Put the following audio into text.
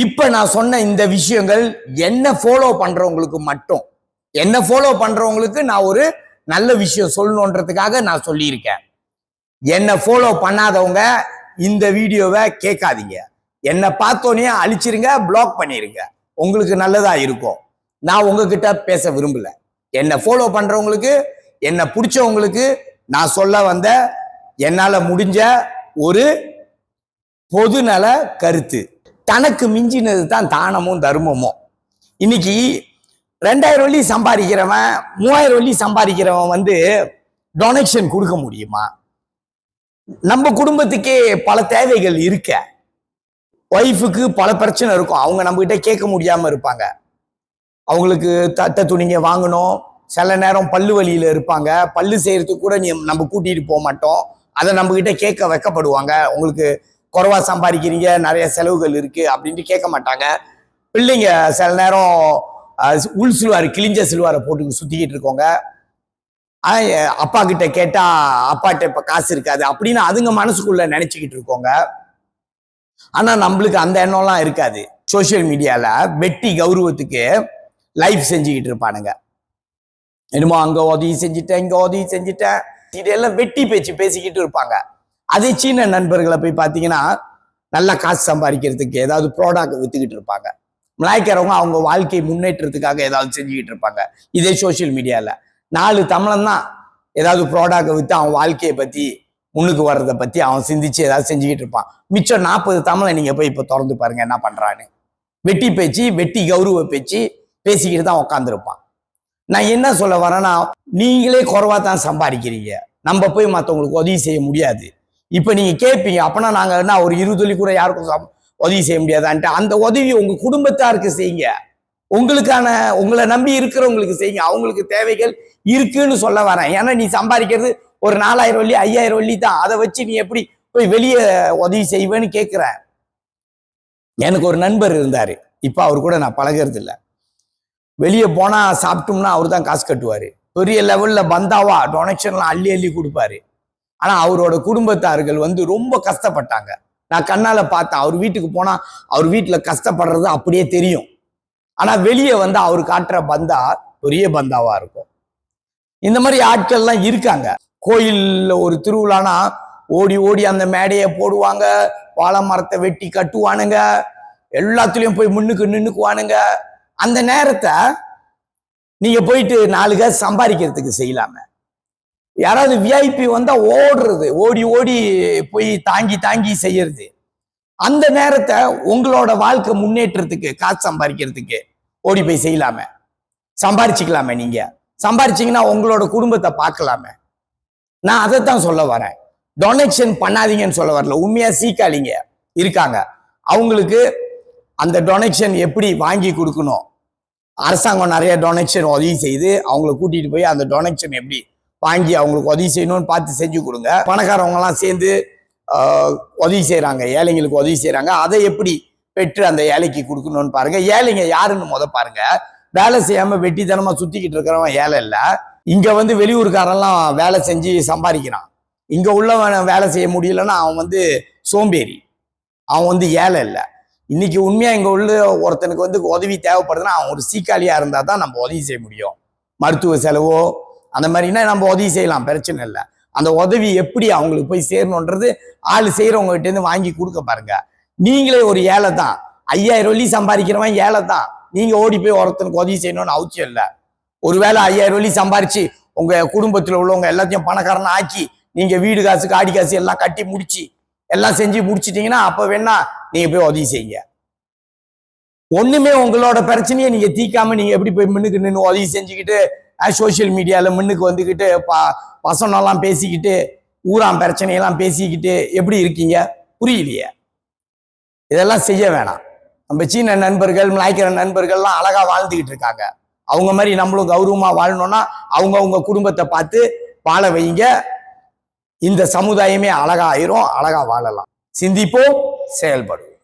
இப்ப நான் சொன்ன இந்த விஷயங்கள் என்ன ஃபாலோ பண்றவங்களுக்கு மட்டும், என்ன ஃபாலோ பண்றவங்களுக்கு நான் ஒரு நல்ல விஷயம் சொல்லணுன்றதுக்காக நான் சொல்லியிருக்கேன். என்ன ஃபாலோ பண்ணாதவங்க இந்த வீடியோவை கேட்காதீங்க. என்ன பார்த்தோன்னே அழிச்சிருங்க, பிளாக் பண்ணிருங்க. உங்களுக்கு நல்லதா இருக்கும். நான் உங்ககிட்ட பேச விரும்பல. என்ன ஃபாலோ பண்றவங்களுக்கு, என்ன பிடிச்சவங்களுக்கு நான் சொல்ல வந்த என்னால முடிஞ்ச ஒரு பொதுநல கருத்து. தனக்கு மிஞ்சினது தான் தானமும் தர்மமும். இன்னைக்கு 2000 வெள்ளி சம்பாதிக்கிறவன் 3000 வெள்ளி சம்பாதிக்கிறவன் டொனேஷன் கொடுக்க முடியுமா? நம்ம குடும்பத்துக்கே பல தேவைகள் இருக்க, ஒய்ஃபுக்கு பல பிரச்சனை இருக்கும். அவங்க நம்ம கிட்ட கேட்க முடியாம இருப்பாங்க. அவங்களுக்கு தட்டை துணிங்க வாங்கணும். சில நேரம் பல்லு வலியில இருப்பாங்க. பல்லு செய்யறதுக்கு கூட நம்ம கூட்டிட்டு போக மாட்டோம். அதை நம்ம கிட்ட கேட்க வைக்கப்படுவாங்க. உங்களுக்கு குறைவா சம்பாதிக்கிறீங்க, நிறைய செலவுகள் இருக்கு அப்படின்ட்டு கேட்க மாட்டாங்க. பிள்ளைங்க சில நேரம் உள் சிலுவார், கிழிஞ்ச சிலுவாரை போட்டு சுத்திக்கிட்டு இருக்கோங்க. அப்பா கிட்ட கேட்டா அப்பாட்ட இப்ப காசு இருக்காது அப்படின்னு அதுங்க மனசுக்குள்ள நினைச்சுக்கிட்டு இருக்கோங்க. ஆனா நம்மளுக்கு அந்த எண்ணம்லாம் இருக்காது. சோசியல் மீடியால வெட்டி கௌரவத்துக்கு லைஃப் செஞ்சுக்கிட்டு இருப்பானுங்க. என்னமோ அங்க உதவி செஞ்சுட்டேன், இங்க உதவி செஞ்சுட்டேன், இதெல்லாம் வெட்டி பேச்சு பேசிக்கிட்டு இருப்பாங்க. அதே சீன நண்பர்களை போய் பார்த்தீங்கன்னா நல்லா காசு சம்பாதிக்கிறதுக்கு ஏதாவது ப்ராடக்ட் வித்துக்கிட்டு இருப்பாங்க. மலாய்க்கிறவங்க அவங்க வாழ்க்கை முன்னேற்றத்துக்காக ஏதாவது செஞ்சுக்கிட்டு இருப்பாங்க. இதே சோசியல் மீடியால 4 தமிழன் தான் ஏதாவது ப்ராடக்ட் வித்து அவன் வாழ்க்கையை பத்தி முன்னுக்கு வர்றதை பத்தி அவன் சிந்திச்சு ஏதாவது செஞ்சுக்கிட்டு இருப்பான். மிச்சம் 40 தமிழை நீங்க போய் இப்ப திறந்து பாருங்க என்ன பண்றான்னு. வெட்டி பேச்சு, வெட்டி கௌரவ பேச்சு பேசிக்கிட்டு தான் உட்காந்துருப்பான். நான் என்ன சொல்ல வரேன்னா, நீங்களே குறைவா தான் சம்பாதிக்கிறீங்க, நம்ம போய் மற்றவங்களுக்கு உதவி செய்ய முடியாது. இப்ப நீங்க கேட்பீங்க, அப்பனா நாங்க என்ன ஒரு 20 வெள்ளி கூட யாருக்கும் உதவி செய்ய முடியாதான்ட்டு. அந்த உதவி உங்க குடும்பத்தாருக்கு செய்யுங்க, உங்களுக்கான உங்களை நம்பி இருக்கிறவங்களுக்கு செய்யுங்க. அவங்களுக்கு தேவைகள் இருக்குன்னு சொல்ல வரேன். ஏன்னா நீ சம்பாதிக்கிறது ஒரு 4000 வெள்ளி 5000 வெள்ளி தான். அதை வச்சு நீ எப்படி போய் வெளியே உதவி செய்வேன்னு கேட்கிற. எனக்கு ஒரு நண்பர் இருந்தாரு, இப்ப அவர் கூட நான் பழகிறது இல்லை. வெளியே போனா சாப்பிட்டோம்னா அவர் தான் காசு கட்டுவாரு. பெரிய லெவல்ல பந்தாவா டொனேஷன்லாம் அள்ளி அள்ளி கொடுப்பாரு. ஆனா அவரோட குடும்பத்தார்கள் ரொம்ப கஷ்டப்பட்டாங்க. நான் கண்ணால பார்த்தேன். அவர் வீட்டுக்கு போனா அவர் வீட்டுல கஷ்டப்படுறது அப்படியே தெரியும். ஆனா வெளியே அவர் காட்டுற பந்தா பெரிய பந்தாவா இருக்கும். இந்த மாதிரி ஆட்கள்லாம் இருக்காங்க. கோயில்ல ஒரு திருவிழானா ஓடி ஓடி அந்த மேடையை போடுவாங்க, வாழை மரத்தை வெட்டி கட்டுவானுங்க, எல்லாத்துலயும் போய் முன்னுக்கு நின்னுக்குவானுங்க. அந்த நேரத்தை நீங்க போயிட்டு 4 காசு சம்பாதிக்கிறதுக்கு செய்யலாமே. யாராவது விஐபி வந்தா ஓடுறது, ஓடி ஓடி போய் தாங்கி தாங்கி செய்யறது. அந்த நேரத்தை உங்களோட வாழ்க்கை முன்னேற்றத்துக்கு காசு சம்பாதிக்கிறதுக்கு ஓடி போய் செய்யலாமே, சம்பாரிச்சுக்கலாமே. நீங்க சம்பாரிச்சிங்கன்னா உங்களோட குடும்பத்தை பார்க்கலாமே. நான் அதைத்தான் சொல்ல வரேன். டொனேஷன் பண்ணாதீங்கன்னு சொல்ல வரல. உண்மையா சீக்காளிங்க இருக்காங்க, அவங்களுக்கு அந்த டொனேஷன் எப்படி வாங்கி கொடுக்கணும், அரசாங்கம் நிறைய டொனேஷன் உதவி செய்து அவங்கள கூட்டிட்டு போய் அந்த டொனேஷன் எப்படி வாங்கி அவங்களுக்கு உதவி செய்யணும்னு பார்த்து செஞ்சு கொடுங்க. பணக்காரவங்கலாம் சேர்ந்து உதவி செய்யறாங்க, ஏழைங்களுக்கு உதவி செய்யறாங்க. அதை எப்படி பெற்று அந்த ஏழைக்கு கொடுக்கணும்னு பாருங்க. ஏழைங்க யாருன்னு பாருங்க. வேலை செய்யாம வெட்டித்தனமா சுத்திக்கிட்டு இருக்கிறவன் ஏழை இல்லை. இங்க வெளியூருக்காரெல்லாம் வேலை செஞ்சு சம்பாதிக்கிறான். இங்க உள்ளவன் வேலை செய்ய முடியலன்னா அவன் சோம்பேறி, அவன் ஏழை இல்லை. இன்னைக்கு உண்மையா இங்க உள்ள ஒருத்தனுக்கு உதவி தேவைப்படுதுன்னா அவன் ஒரு சீக்காளியா இருந்தா தான் நம்ம உதவி செய்ய முடியும். மருத்துவ செலவோ அந்த மாதிரினா நம்ம உதவி செய்யலாம், பிரச்சனை இல்லை. அந்த உதவி எப்படி அவங்களுக்கு போய் சேரணுன்றது ஆள் செய்யறவங்க கிட்ட இருந்து வாங்கி கொடுக்க பாருங்க. நீங்களே ஒரு ஏழை தான், 5000 வெள்ளி சம்பாதிக்கிறவன் ஏழை தான். நீங்க ஓடி போய் ஒருத்தனுக்கு உதவி செய்யணும்னு அவசியம் இல்லை. ஒருவேளை 5000 வெள்ளி சம்பாரிச்சு உங்க குடும்பத்துல உள்ளவங்க எல்லாத்தையும் பணக்காரனா ஆக்கி நீங்க வீடு காசு காடி காசு எல்லாம் கட்டி முடிச்சு எல்லாம் செஞ்சு முடிச்சிட்டீங்கன்னா அப்ப வேணா நீங்க போய் உதவி செய்யுங்க. ஒண்ணுமே உங்களோட பிரச்சனையை நீங்க தீக்காம நீங்க எப்படி போய் முன்னுக்கு நின்று உதவி செஞ்சுக்கிட்டு சோசியல் மீடியால முன்னுக்கு வந்துக்கிட்டு பசனெல்லாம் பேசிக்கிட்டு ஊராம் பிரச்சனையெல்லாம் பேசிக்கிட்டு எப்படி இருக்கீங்க? புரியலையே. இதெல்லாம் செய்ய வேணாம். நம்ம சீன நண்பர்கள், மலாய்க்கிற நண்பர்கள்லாம் அழகா வாழ்ந்துகிட்டு இருக்காங்க. அவங்க மாதிரி நம்மளும் கௌரவமா வாழணும்னா அவங்க குடும்பத்தை பார்த்து வாழ வைங்க. இந்த சமுதாயமே அழகா ஆயிரும், அழகா வாழலாம். சிந்திப்போம், செயல்படும்.